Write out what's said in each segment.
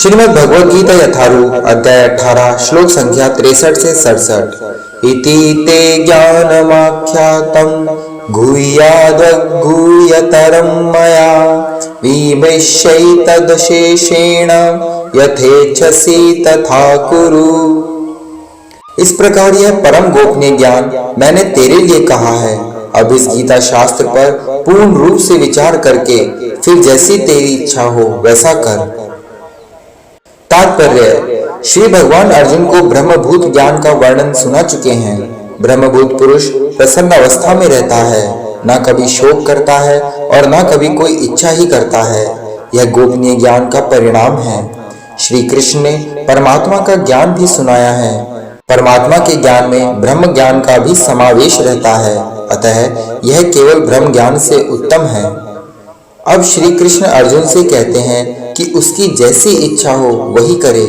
श्रीमद् भगवद गीता यथारूप अध्याय 18 श्लोक संख्या 63 से 67। इति ते ज्ञानमाख्यातं गुह्याद्गुह्यतरं मया विमृश्यैतदशेषेण यथेच्छसि तथा कुरु। इस प्रकार यह परम गोपनीय ज्ञान मैंने तेरे लिए कहा है। अब इस गीता शास्त्र पर पूर्ण रूप से विचार करके फिर जैसी तेरी इच्छा हो वैसा कर। तात्पर्य: श्री भगवान अर्जुन को ब्रह्मभूत ज्ञान का वर्णन सुना चुके हैं। ब्रह्मभूत पुरुष प्रसन्न अवस्था में रहता है, ना कभी शोक करता है और ना कभी कोई इच्छा ही करता है। यह गोपनीय ज्ञान का परिणाम है। श्री कृष्ण ने परमात्मा का ज्ञान भी सुनाया है। परमात्मा के ज्ञान में ब्रह्म ज्ञान का भी समावेश रहता है, अतः यह केवल ब्रह्म ज्ञान से उत्तम है। अब श्री कृष्ण अर्जुन से कहते हैं कि उसकी जैसी इच्छा हो वही करे।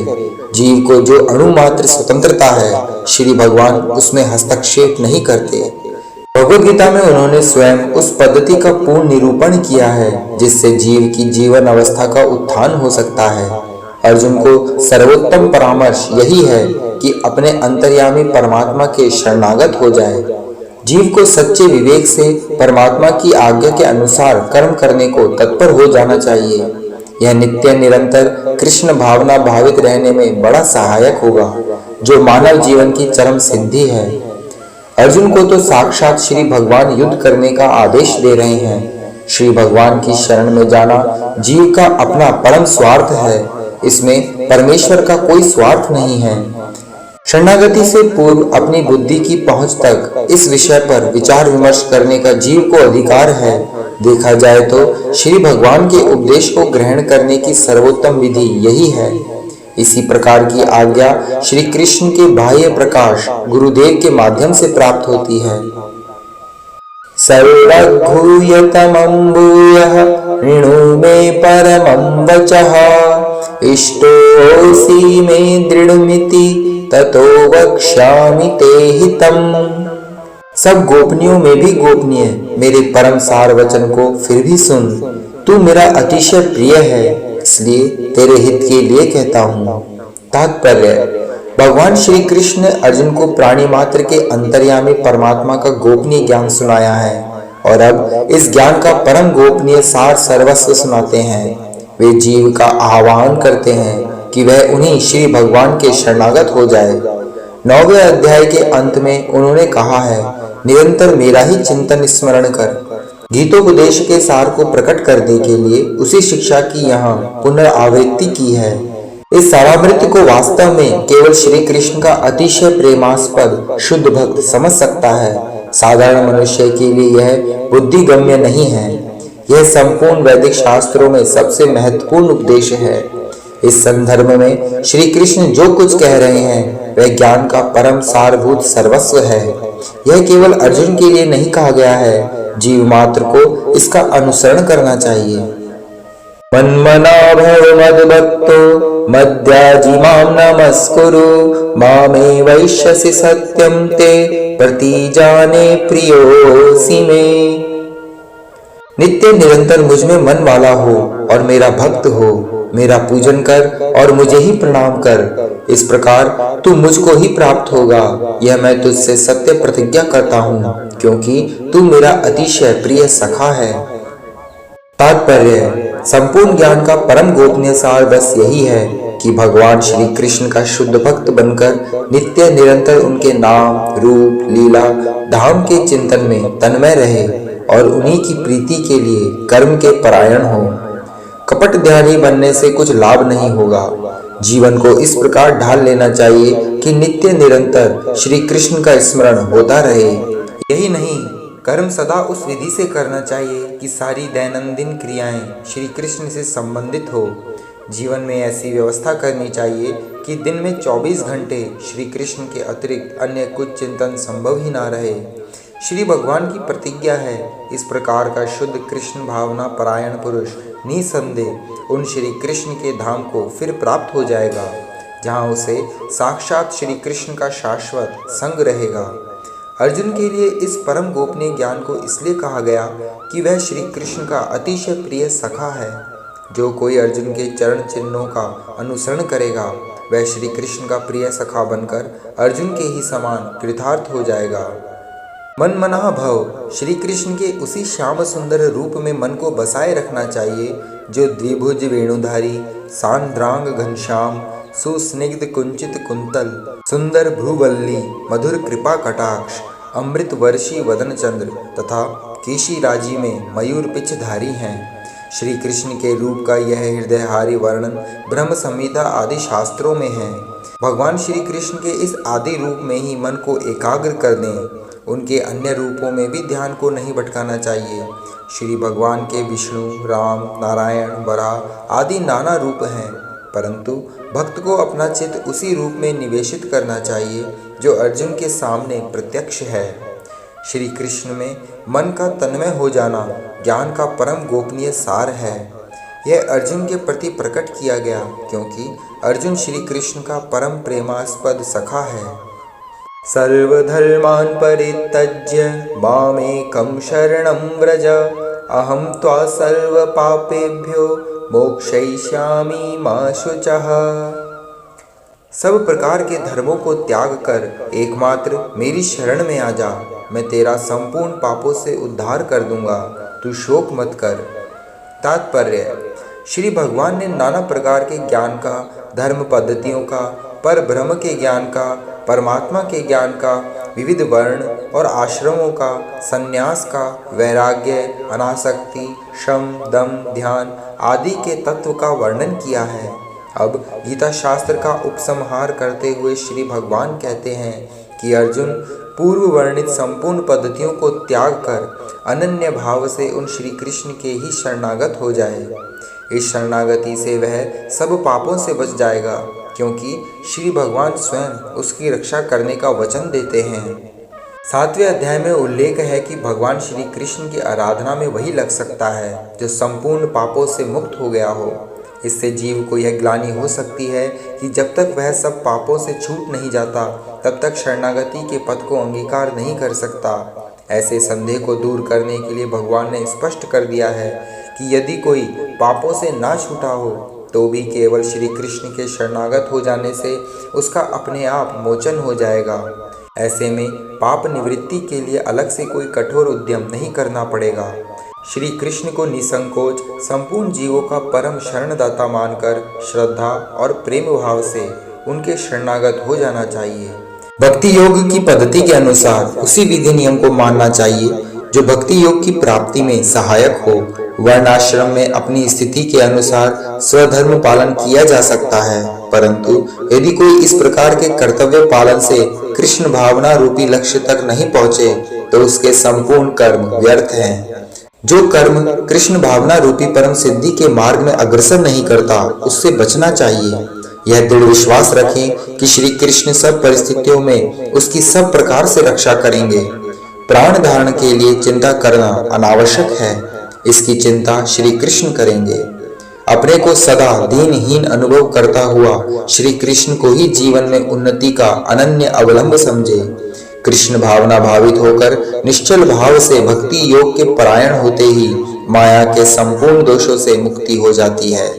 जीव को जो अणुमात्र स्वतंत्रता है, श्री भगवान उसमें हस्तक्षेप नहीं करते। भगवद गीता में उन्होंने स्वयं उस पद्धति का पूर्ण निरूपण किया है जिससे जीव की जीवन अवस्था का उत्थान हो सकता है। अर्जुन को सर्वोत्तम परामर्श यही है कि अपने अंतर्यामी परमात्मा के शरणागत हो जाए। जीव को सच्चे विवेक से परमात्मा की आज्ञा के अनुसार कर्म करने को तत्पर हो जाना चाहिए। यह नित्य निरंतर कृष्ण भावना भावित रहने में बड़ा सहायक होगा, जो मानव जीवन की चरम सिद्धि है। अर्जुन को तो साक्षात श्री भगवान युद्ध करने का आदेश दे रहे हैं। श्री भगवान की शरण में जाना जीव का अपना परम स्वार्थ है। इसमें परमेश्वर का कोई स्वार्थ नहीं है। शरणागति से पूर्व अपनी बुद्धि की पहुंच तक इस विषय पर विचार विमर्श करने का जीव को अधिकार है। देखा जाए तो श्री भगवान के उपदेश को ग्रहण करने की सर्वोत्तम विधि यही है। इसी प्रकार की आज्ञा श्री कृष्ण के बाह्य प्रकाश गुरुदेव के माध्यम से प्राप्त होती है। सर्वगुह्यतमं भूयः ऋणु मे परमं वचः इष्टोऽसि मे दृढमिति ततो वक्ष्यामि ते हितम्। सब गोपनीयों में भी गोपनीय मेरे परम सार वचन को फिर भी सुन। तू मेरा अतिशय प्रिय है, इसलिए तेरे हित के लिए कहता हूँ। तात्पर्य: भगवान श्री कृष्ण ने अर्जुन को प्राणी मात्र के अंतर्यामी परमात्मा का गोपनीय ज्ञान सुनाया है और अब इस ज्ञान का परम गोपनीय सार सर्वस्व सुनाते हैं। वे जीव का आह्वान करते हैं कि वह उन्हीं श्री भगवान के शरणागत हो जाए। 9वें अध्याय के अंत में उन्होंने कहा है, निरंतर मेरा ही चिंतन स्मरण कर। गीतोपदेश के सार को प्रकट करने के लिए उसी शिक्षा की यहाँ पुनरावृत्ति की है। इस सारामृत को वास्तव में केवल श्री कृष्ण का अतिशय प्रेमास्पद शुद्ध भक्त समझ सकता है। साधारण मनुष्य के लिए यह बुद्धिगम्य नहीं है। यह संपूर्ण वैदिक शास्त्रों में सबसे महत्वपूर्ण उपदेश है। इस संदर्भ में श्री कृष्ण जो कुछ कह रहे हैं वह ज्ञान का परम सारभूत सर्वस्व है। यह केवल अर्जुन के लिए नहीं कहा गया है, जीव मात्र को इसका अनुसरण करना चाहिए। मन्मना भव मद्भक्तो मद्याजी मां नमस्कुरु मामे वैश्यसि सत्यं ते प्रतिजाने प्रियोऽसि मे। नित्य निरंतर मुझ में मन वाला हो और मेरा भक्त हो। मेरा पूजन कर और मुझे ही प्रणाम कर। इस प्रकार तू मुझको ही प्राप्त होगा। यह मैं तुझसे सत्य प्रतिज्ञा करता हूँ, क्योंकि तू मेरा अतिशय प्रिय सखा है। तात्पर्य: संपूर्ण ज्ञान का परम गोपनीय सार बस यही है कि भगवान श्री कृष्ण का शुद्ध भक्त बनकर नित्य निरंतर उनके नाम, रूप, लीला, धाम के चिंतन में तन्मय रहे और उन्हीं की प्रीति के लिए कर्म के परायण हो। कपट ध्यानी बनने से कुछ लाभ नहीं होगा। जीवन को इस प्रकार ढाल लेना चाहिए कि नित्य निरंतर श्री कृष्ण का स्मरण होता रहे। यही नहीं, कर्म सदा उस विधि से करना चाहिए कि सारी दैनंदिन क्रियाएं श्री कृष्ण से संबंधित हो। जीवन में ऐसी व्यवस्था करनी चाहिए कि दिन में 24 घंटे श्री कृष्ण के अतिरिक्त अन्य कुछ चिंतन संभव ही ना रहे। श्री भगवान की प्रतिज्ञा है, इस प्रकार का शुद्ध कृष्ण भावना परायण पुरुष निसंदेह उन श्री कृष्ण के धाम को फिर प्राप्त हो जाएगा, जहाँ उसे साक्षात श्री कृष्ण का शाश्वत संग रहेगा। अर्जुन के लिए इस परम गोपनीय ज्ञान को इसलिए कहा गया कि वह श्री कृष्ण का अतिशय प्रिय सखा है। जो कोई अर्जुन के चरण चिन्हों का अनुसरण करेगा वह श्री कृष्ण का प्रिय सखा बनकर अर्जुन के ही समान कृतार्थ हो जाएगा। मन मना भव, श्री कृष्ण के उसी श्याम सुंदर रूप में मन को बसाए रखना चाहिए जो द्विभुज वेणुधारी, सांद्रांग घनश्याम, सुस्निग्ध कुंचित कुंतल, सुंदर भ्रुवल्ली, मधुर कृपा कटाक्ष, अमृत वर्षी वदन चंद्र तथा केशी राजी में मयूर पिछधारी हैं। श्री कृष्ण के रूप का यह हृदयहारी वर्णन ब्रह्म संहिता आदि शास्त्रों में है। भगवान श्री कृष्ण के इस आदि रूप में ही मन को एकाग्र कर दें। उनके अन्य रूपों में भी ध्यान को नहीं भटकाना चाहिए। श्री भगवान के विष्णु, राम, नारायण, वराह आदि नाना रूप हैं, परंतु भक्त को अपना चित्त उसी रूप में निवेशित करना चाहिए जो अर्जुन के सामने प्रत्यक्ष है। श्री कृष्ण में मन का तन्मय हो जाना ज्ञान का परम गोपनीय सार है। यह अर्जुन के प्रति प्रकट किया गया क्योंकि अर्जुन श्री कृष्ण का परम प्रेमास्पद सखा है। सर्वधर्मान् परित्यज्य मामेकं शरणं व्रज, अहं त्वा सर्वपापेभ्यो मोक्षयिष्यामि मा शुचः। सब प्रकार के धर्मों को त्याग कर एकमात्र मेरी शरण में आ जा, मैं तेरा संपूर्ण पापों से उद्धार कर दूंगा, तू शोक मत कर। तात्पर्य: श्री भगवान ने नाना प्रकार के ज्ञान का, धर्म पद्धतियों का, पर ब्रह्म के ज्ञान का, परमात्मा के ज्ञान का, विविध वर्ण और आश्रमों का, संन्यास का, वैराग्य, अनासक्ति, शम, दम, ध्यान आदि के तत्व का वर्णन किया है। अब गीता शास्त्र का उपसंहार करते हुए श्री भगवान कहते हैं कि अर्जुन पूर्व वर्णित संपूर्ण पद्धतियों को त्याग कर अनन्य भाव से उन श्री कृष्ण के ही शरणागत हो जाए। इस शरणागति से वह सब पापों से बच जाएगा क्योंकि श्री भगवान स्वयं उसकी रक्षा करने का वचन देते हैं। 7वें अध्याय में उल्लेख है कि भगवान श्री कृष्ण की आराधना में वही लग सकता है जो संपूर्ण पापों से मुक्त हो गया हो। इससे जीव को यह ग्लानि हो सकती है कि जब तक वह सब पापों से छूट नहीं जाता तब तक शरणागति के पथ को अंगीकार नहीं कर सकता। ऐसे संदेह को दूर करने के लिए भगवान ने स्पष्ट कर दिया है कि यदि कोई पापों से ना छूटा हो तो भी केवल श्री कृष्ण के शरणागत हो जाने से उसका अपने आप मोचन हो जाएगा। ऐसे में पाप निवृत्ति के लिए अलग से कोई कठोर उद्यम नहीं करना पड़ेगा। श्री कृष्ण को निसंकोच संपूर्ण जीवों का परम शरणदाता मानकर श्रद्धा और प्रेम भाव से उनके शरणागत हो जाना चाहिए। भक्ति योग की पद्धति के अनुसार उसी विधि नियम को मानना चाहिए जो भक्ति योग की प्राप्ति में सहायक हो। वर्णाश्रम में अपनी स्थिति के अनुसार स्वधर्म पालन किया जा सकता है, परंतु यदि कोई इस प्रकार के कर्तव्य पालन से कृष्ण भावना रूपी लक्ष्य तक नहीं पहुँचे तो उसके संपूर्ण कर्म व्यर्थ हैं। जो कर्म कृष्ण भावना रूपी परम सिद्धि के मार्ग में अग्रसर नहीं करता उससे बचना चाहिए। यह दृढ़ विश्वास रखें कि श्री कृष्ण सब परिस्थितियों में उसकी सब प्रकार से रक्षा करेंगे। प्राण धारण के लिए चिंता करना अनावश्यक है, इसकी चिंता श्री कृष्ण करेंगे। अपने को सदा दीनहीन अनुभव करता हुआ श्री कृष्ण को ही जीवन में उन्नति का अनन्य अवलंब समझे। कृष्ण भावना भावित होकर निश्चल भाव से भक्ति योग के परायण होते ही माया के संपूर्ण दोषों से मुक्ति हो जाती है।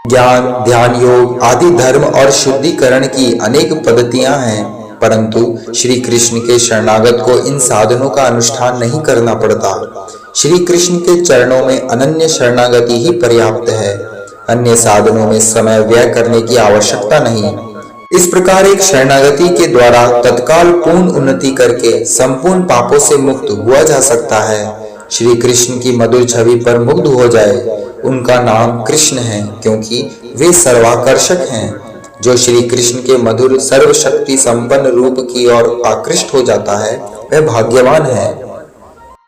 ज्ञान, ध्यान योग आदि धर्म और शुद्धिकरण की अनेक पद्धतियां हैं, परंतु श्री कृष्ण के शरणागत को इन साधनों का अनुष्ठान नहीं करना पड़ता। श्री कृष्ण के चरणों में अनन्य शरणागति ही पर्याप्त है। अन्य साधनों में समय व्यय करने की आवश्यकता नहीं। इस प्रकार एक शरणागति के द्वारा तत्काल पूर्ण उन्नति करके संपूर्ण पापों से मुक्त हुआ जा सकता है। श्री कृष्ण की मधुर छवि पर मुग्ध हो जाए। उनका नाम कृष्ण है क्योंकि वे सर्वाकर्षक हैं। जो श्री कृष्ण के मधुर सर्वशक्ति संपन्न रूप की ओर आकृष्ट हो जाता है वह भाग्यवान है।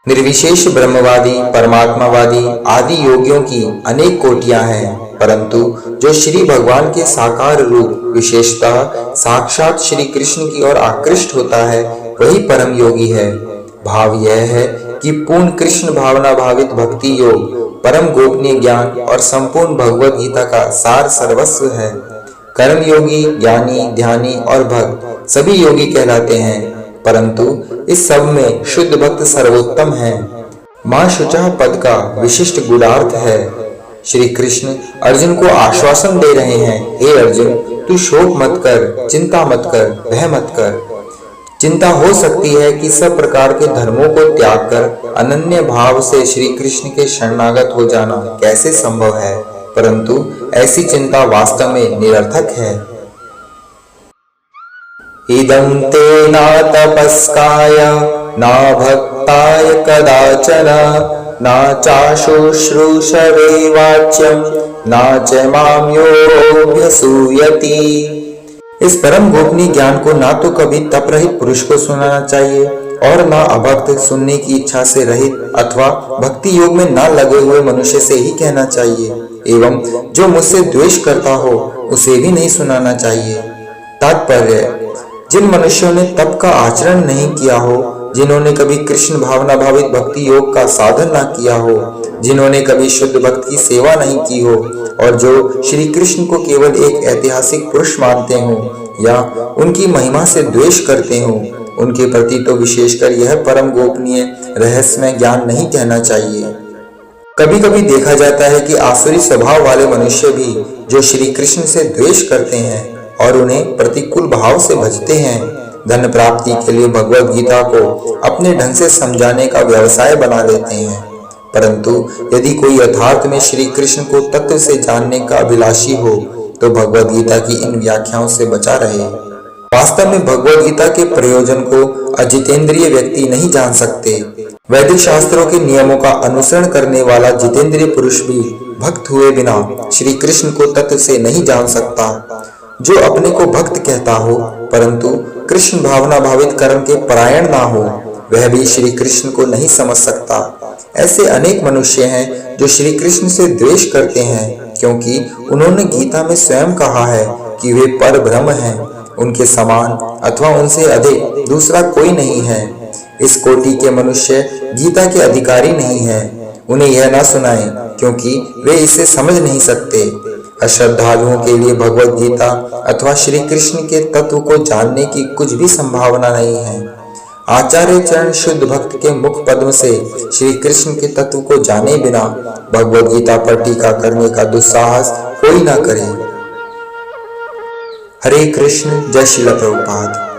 निर्विशेष ब्रह्मवादी, परमात्मावादी आदि योगियों की अनेक कोटियां हैं, परंतु जो श्री भगवान के साकार रूप विशेषतः साक्षात श्री कृष्ण की ओर आकृष्ट होता है वही परम योगी है। भाव यह है कि पूर्ण कृष्ण भावना भावित भक्ति योग परम गोपनीय ज्ञान और संपूर्ण भगवद गीता का सार सर्वस्व है। कर्म योगी, ज्ञानी, ध्यानी और भक्त सभी योगी कहलाते हैं, परंतु इस सब में शुद्ध भक्त सर्वोत्तम है। मां शुचः पद का विशिष्ट गुणार्थ है। श्री कृष्ण अर्जुन को आश्वासन दे रहे हैं, हे अर्जुन, तू शोक मत कर, चिंता मत कर, भय मत कर। चिंता हो सकती है कि सब प्रकार के धर्मों को त्याग कर अनन्य भाव से श्री कृष्ण के शरणागत हो जाना कैसे संभव है, परंतु ऐसी चिंता वास्तव में निरर्थक है। इदं ते ना तपस्काय ना भक्ताय कदाचन ना चाशुश्रूषवे वाच्यं ना च मां योऽभ्यसूयति। इस परम गोपनीय ज्ञान को ना तो कभी तप रहित पुरुष को सुनाना चाहिए और ना अभक्त सुनने की इच्छा से रहित अथवा भक्ति योग में ना लगे हुए मनुष्य से ही कहना चाहिए, एवं जो मुझसे द्वेष करता हो उसे भी नहीं सुनाना चाहिए। तात्पर्य, जिन मनुष्यों ने तप का आचरण नहीं किया हो, जिन्होंने कभी कृष्ण भावना भावित भक्ति योग का साधन ना किया हो, जिन्होंने कभी शुद्ध भक्त की सेवा नहीं की हो और जो श्री कृष्ण को केवल एक ऐतिहासिक पुरुष मानते हो या उनकी महिमा से द्वेष करते हो, उनके प्रति तो विशेषकर यह परम गोपनीय रहस्यमय ज्ञान नहीं कहना चाहिए। कभी कभी देखा जाता है कि आसुरी स्वभाव वाले मनुष्य भी जो श्री कृष्ण से द्वेष करते हैं और उन्हें प्रतिकूल भाव से भजते हैं, धन प्राप्ति के लिए भगवद गीता को अपने ढंग से समझाने का व्यवसाय बना लेते हैं। परंतु यदि कोई यथार्थ में श्री कृष्ण को तत्व से जानने का अभिलाषी हो तो भगवद गीता की इन व्याख्याओं से बचा रहे। वास्तव में भगवद गीता के प्रयोजन को अजितेंद्रिय व्यक्ति नहीं जान सकते। वैदिक शास्त्रों के नियमों का अनुसरण करने वाला जितेंद्रिय पुरुष भी भक्त हुए बिना श्री कृष्ण को तत्व से नहीं जान सकता। जो अपने को भक्त कहता हो परंतु कृष्ण भावना भावित कर्म के परायण ना हो, वह भी श्री कृष्ण को नहीं समझ सकता। ऐसे अनेक मनुष्य हैं जो श्री कृष्ण से द्वेष करते हैं, क्योंकि उन्होंने गीता में स्वयं कहा है कि वे पर ब्रह्म हैं, उनके समान अथवा उनसे अधिक दूसरा कोई नहीं है। इस कोटि के मनुष्य गीता के अधिकारी नहीं हैं। उन्हें यह ना सुनाएं, क्योंकि वे इसे समझ नहीं सकते। अश्रद्धालुओं के लिए भगवद गीता अथवा श्री कृष्ण के तत्व को जानने की कुछ भी संभावना नहीं है। आचार्य चरण शुद्ध भक्त के मुख पद्म से श्री कृष्ण के तत्व को जाने बिना भगवद गीता पर टीका करने का दुस्साहस कोई ना करे। हरे कृष्ण। जय श्रील प्रभुपाद।